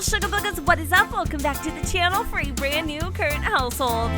beautiful sugar boogers, what is up? Welcome back to the channel for a brand new current household.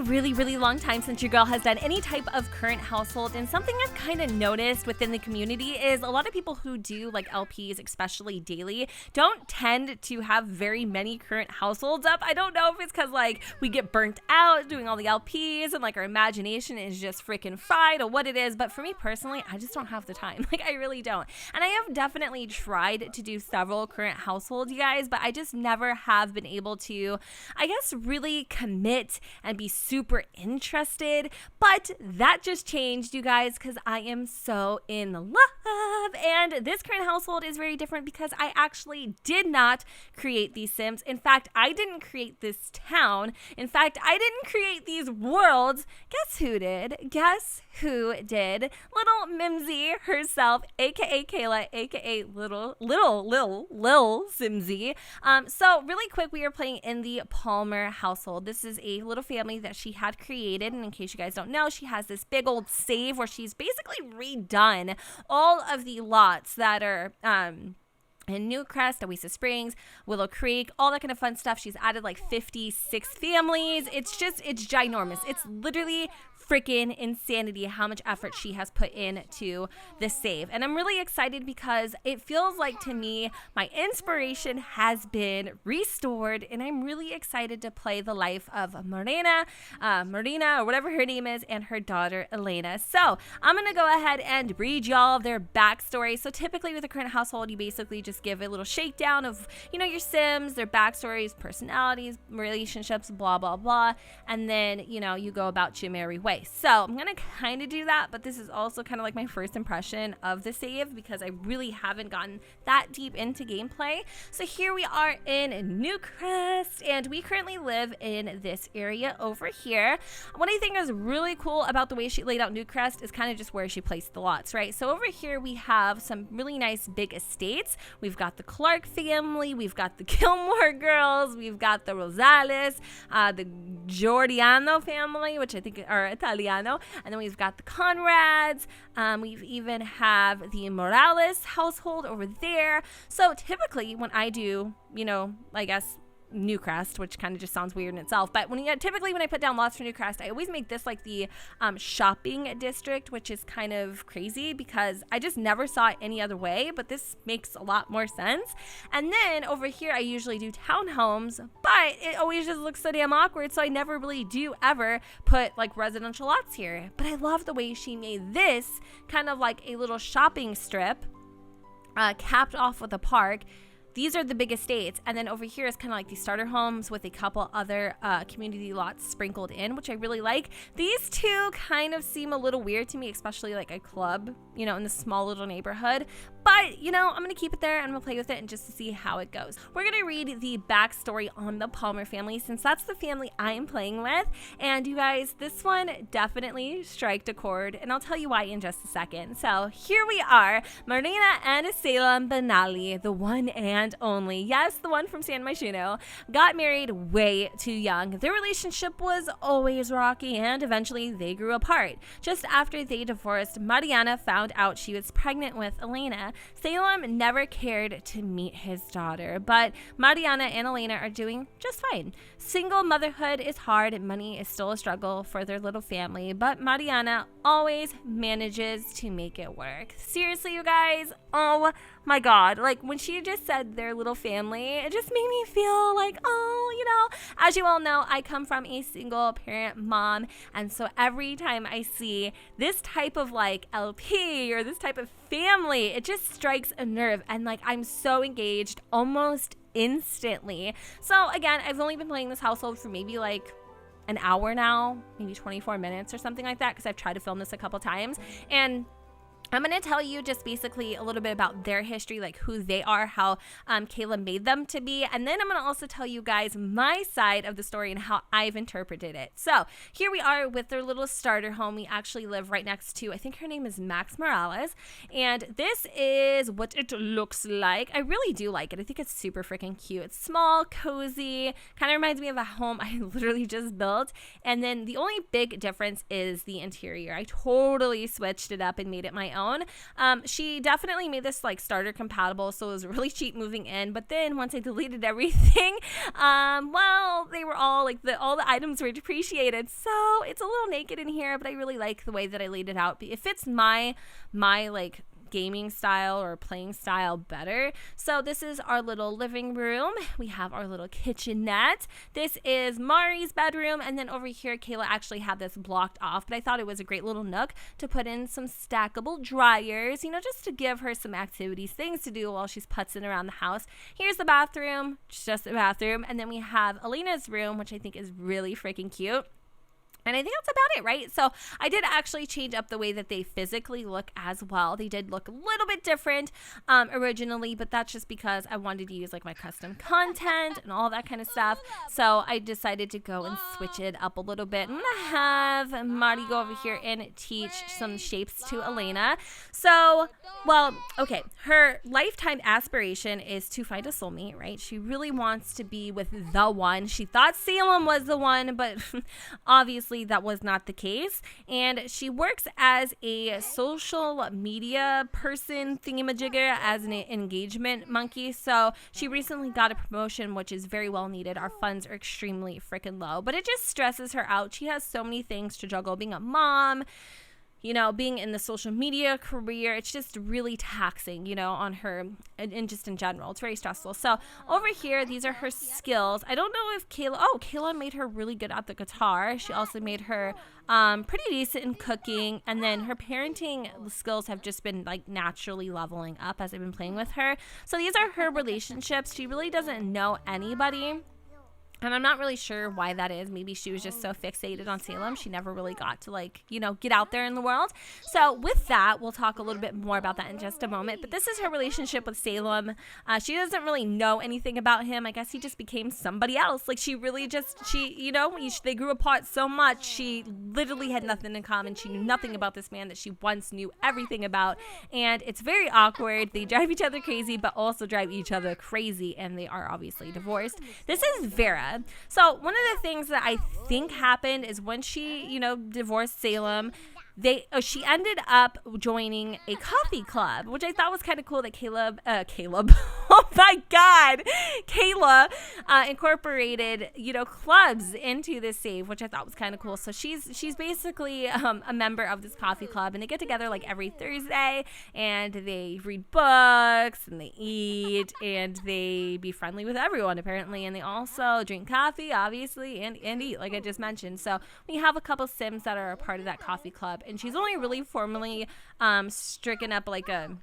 Really long time since your girl has done any type of current household, and something I've kind of noticed within the community is a lot of people who do like LPs, especially daily, don't tend to have very many current households up. I don't know if it's because like we get burnt out doing all the LPs and like our imagination is just freaking fried or what it is, but for me personally, I just don't have the time. Like I really don't. And I have definitely tried to do several current households, you guys, but I just never have been able to, I guess, really commit and be super interested. But that just changed, you guys, because I am so in love. And this current household is very different because I actually did not create these Sims. In fact, I didn't create this town. In fact, I didn't create these worlds. Guess who did? Guess who did? Little Mimsy herself, aka Kayla, aka Lil Simsie. So really quick, we are playing in the Palmer household. This is a little family that she had created, and in case you guys don't know, she has this big old save where she's basically redone all of the lots that are in Newcrest, Oasis Springs, Willow Creek, all that kind of fun stuff. She's added like 56 families. It's ginormous. It's literally freaking insanity how much effort she has put into this save. And I'm really excited because it feels like, to me, my inspiration has been restored, and I'm really excited to play the life of Marina, or whatever her name is, and her daughter Elena. So I'm gonna go ahead and read y'all their backstory. So typically with a current household, you basically just give a little shakedown of, you know, your Sims, their backstories, personalities, relationships, blah blah blah, and then, you know, you go about your merry way. So I'm gonna kind of do that, but this is also kind of like my first impression of the save because I really haven't gotten that deep into gameplay. So here we are in Newcrest, and we currently live in this area over here. What I think is really cool about the way she laid out Newcrest is kind of just where she placed the lots, right? So over here we have some really nice big estates. We've got the Clark family, we've got the Gilmore girls, we've got the Rosales, the Giordano family, which I think are Italiano, and then we've got the Conrads. We've even have the Morales household over there. So typically when I do, you know, I guess Newcrest, which kind of just sounds weird in itself, but typically when I put down lots for Newcrest, I always make this like the shopping district, which is kind of crazy because I just never saw it any other way, but this makes a lot more sense. And then over here I usually do townhomes, but it always just looks so damn awkward, so I never really do ever put like residential lots here. But I love the way she made this kind of like a little shopping strip, capped off with a park. These are the big estates, and then over here is kind of like the starter homes with a couple other community lots sprinkled in, which I really like. These two kind of seem a little weird to me, especially like a club, you know, in this small little neighborhood. But, you know, I'm going to keep it there and I'm going to play with it and just to see how it goes. We're going to read the backstory on the Palmer family since that's the family I am playing with. And you guys, this one definitely striked a chord, and I'll tell you why in just a second. So here we are, Marianna and Salem Benali, the one and only, yes, the one from San Myshuno, got married way too young. Their relationship was always rocky, and eventually they grew apart. Just after they divorced, Marianna found out she was pregnant with Elena. Salem never cared to meet his daughter, but Marianna and Elena are doing just fine. Single motherhood is hard and money is still a struggle for their little family, but Marianna always manages to make it work. Seriously, you guys, oh my god, like when she just said their little family, it just made me feel like, oh, you know, as you all know, I come from a single parent mom, and so every time I see this type of like LP or this type of family, it just strikes a nerve, and like I'm so engaged almost instantly. So again, I've only been playing this household for maybe like an hour now, maybe 24 minutes or something like that, because I've tried to film this a couple times, and I'm going to tell you just basically a little bit about their history, like who they are, how Kayla made them to be. And then I'm going to also tell you guys my side of the story and how I've interpreted it. So here we are with their little starter home. We actually live right next to, I think her name is Max Morales. And this is what it looks like. I really do like it. I think it's super freaking cute. It's small, cozy, kind of reminds me of a home I literally just built. And then the only big difference is the interior. I totally switched it up and made it my own. own. She definitely made this like starter compatible, so it was really cheap moving in. But then once I deleted everything, well, they were all like all the items were depreciated, so it's a little naked in here. But I really like the way that I laid it out. It fits my like gaming style or playing style better. So this is our little living room. We have our little kitchenette. This is Mari's bedroom, and then over here Kayla actually had this blocked off, but I thought it was a great little nook to put in some stackable dryers, you know, just to give her some activities, things to do while she's putzing around the house. Here's the bathroom, just a bathroom, and then we have Elena's room, which I think is really freaking cute. And I think that's about it, right? So I did actually change up the way that they physically look as well. They did look a little bit different originally, but that's just because I wanted to use like my custom content and all that kind of stuff. So I decided to go and switch it up a little bit. I'm going to have Mari go over here and teach some shapes to Elena. So, well, okay, her lifetime aspiration is to find a soulmate, right? She really wants to be with the one. She thought Salem was the one, but obviously that was not the case. And she works as a social media person thingamajigger, as an engagement monkey. So she recently got a promotion, which is very well needed. Our funds are extremely freaking low, but it just stresses her out. She has so many things to juggle, being a mom, you know, being in the social media career. It's just really taxing, you know, on her and just in general. It's very stressful. So over here, these are her skills. I don't know if Kayla made her really good at the guitar. She also made her pretty decent in cooking. And then her parenting skills have just been like naturally leveling up as I've been playing with her. So these are her relationships. She really doesn't know anybody. And I'm not really sure why that is. Maybe she was just so fixated on Salem, she never really got to, like, you know, get out there in the world. So with that, we'll talk a little bit more about that in just a moment. But this is her relationship with Salem. She doesn't really know anything about him. I guess he just became somebody else. Like, they grew apart so much. She literally had nothing in common. She knew nothing about this man that she once knew everything about. And it's very awkward. They drive each other crazy, but also drive each other crazy. And they are obviously divorced. This is Vera. So one of the things that I think happened is when she, you know, divorced Salem, she ended up joining a coffee club, which I thought was kind of cool that Kayla incorporated, you know, clubs into this save, which I thought was kind of cool. So she's basically a member of this coffee club, and they get together like every Thursday, and they read books, and they eat, and they be friendly with everyone apparently, and they also drink coffee, obviously, and eat, like I just mentioned. So we have a couple Sims that are a part of that coffee club. And she's only really formally stricken up like a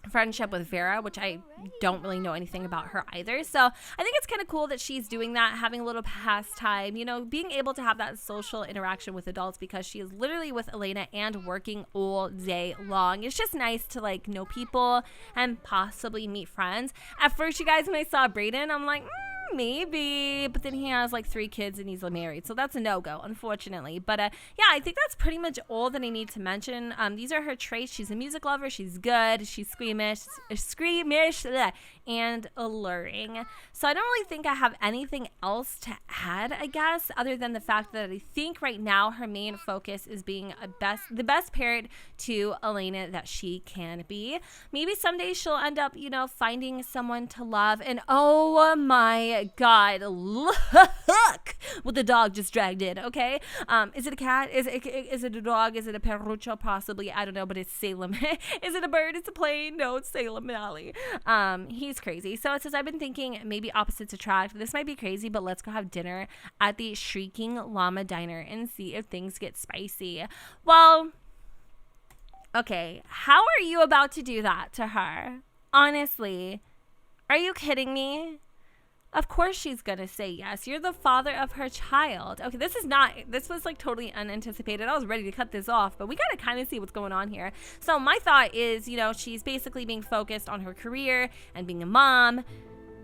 friendship with Vera, which I don't really know anything about her either. So I think it's kind of cool that she's doing that, having a little pastime, you know, being able to have that social interaction with adults, because she is literally with Elena and working all day long. It's just nice to like know people and possibly meet friends. At first, you guys, when I saw Brayden, I'm like, maybe, but then he has like 3 kids and he's married, so that's a no-go, unfortunately. But yeah, I think that's pretty much all that I need to mention. These are her traits. She's a music lover, she's good, she's squeamish, and alluring. So I don't really think I have anything else to add, I guess, other than the fact that I think right now her main focus is being the best parent to Elena that she can be. Maybe someday she'll end up, you know, finding someone to love. And oh my God, look what the dog just dragged in. Okay, is it a cat? Is it a dog? Is it a perrucho? Possibly, I don't know, but it's Salem. Is it a bird? It's a plane. No, it's Salem Alley. He's crazy. So it says, I've been thinking maybe opposites attract. This might be crazy, but let's go have dinner at the Shrieking Llama Diner and see if things get spicy. Well, okay, how are you about to do that to her? Honestly, are you kidding me? Of course she's gonna say yes. You're the father of her child. Okay, this was like totally unanticipated. I was ready to cut this off, but we gotta kind of see what's going on here. So my thought is, you know, she's basically being focused on her career and being a mom.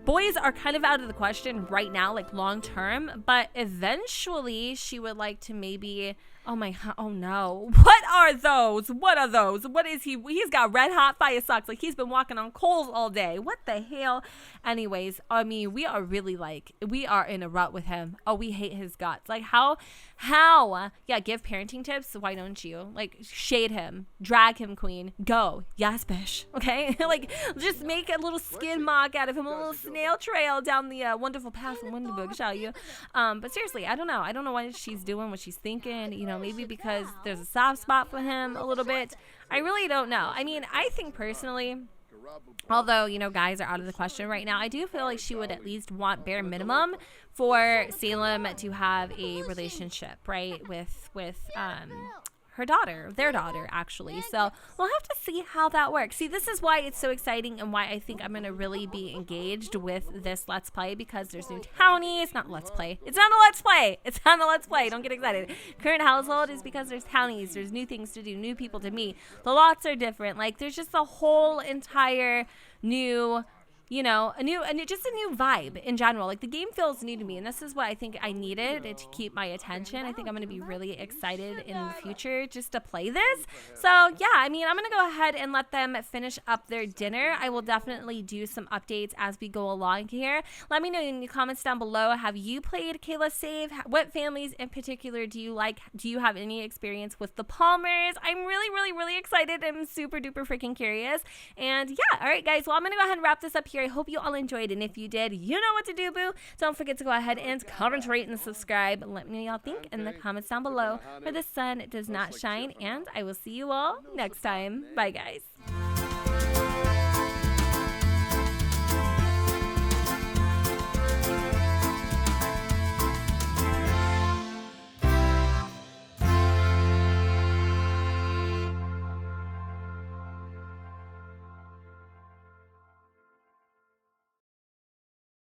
Boys are kind of out of the question right now, like long term, but eventually she would like to maybe, Oh my, oh no. What are those? What are those? What is he? He's got red hot fire socks. Like he's been walking on coals all day. What the hell? Anyways, I mean, we are really like, we are in a rut with him. Oh, we hate his guts. Like how? Yeah, give parenting tips. Why don't you? Like shade him, drag him, queen. Go. Yes, bish. Okay? Like just make a little skin mark out of him, a little snail trail down the wonderful path from Wonderbook, shall you? But seriously, I don't know. I don't know what she's doing, what she's thinking. You know, maybe because there's a soft spot for him a little bit. I really don't know. I mean, I think personally, although, you know, guys are out of the question right now, I do feel like she would at least want bare minimum for Salem to have a relationship, right, with her daughter, their daughter, actually. So we'll have to see how that works. See, this is why it's so exciting and why I think I'm going to really be engaged with this Let's Play, because there's new townies. Not Let's Play. It's not a Let's Play. It's not a Let's Play. Don't get excited. Current household is because there's townies. There's new things to do, new people to meet. The lots are different. Like, there's just a whole entire new, you know, just a new vibe in general. Like the game feels new to me, and this is what I think I needed to keep my attention. I think I'm going to be really excited in the future just to play this. So yeah, I mean, I'm going to go ahead and let them finish up their dinner. I will definitely do some updates as we go along here. Let me know in the comments down below, have you played Kayla's Save? What families in particular do you like? Do you have any experience with the Palmers? I'm really excited. I'm super duper freaking curious. And yeah, all right guys, well, I'm going to go ahead and wrap this up here. I hope you all enjoyed, and if you did, you know what to do, boo. Don't forget to go ahead and comment, rate, and subscribe. Let me know what y'all think in the comments down below, where the sun does not shine, and I will see you all next time. Bye, guys.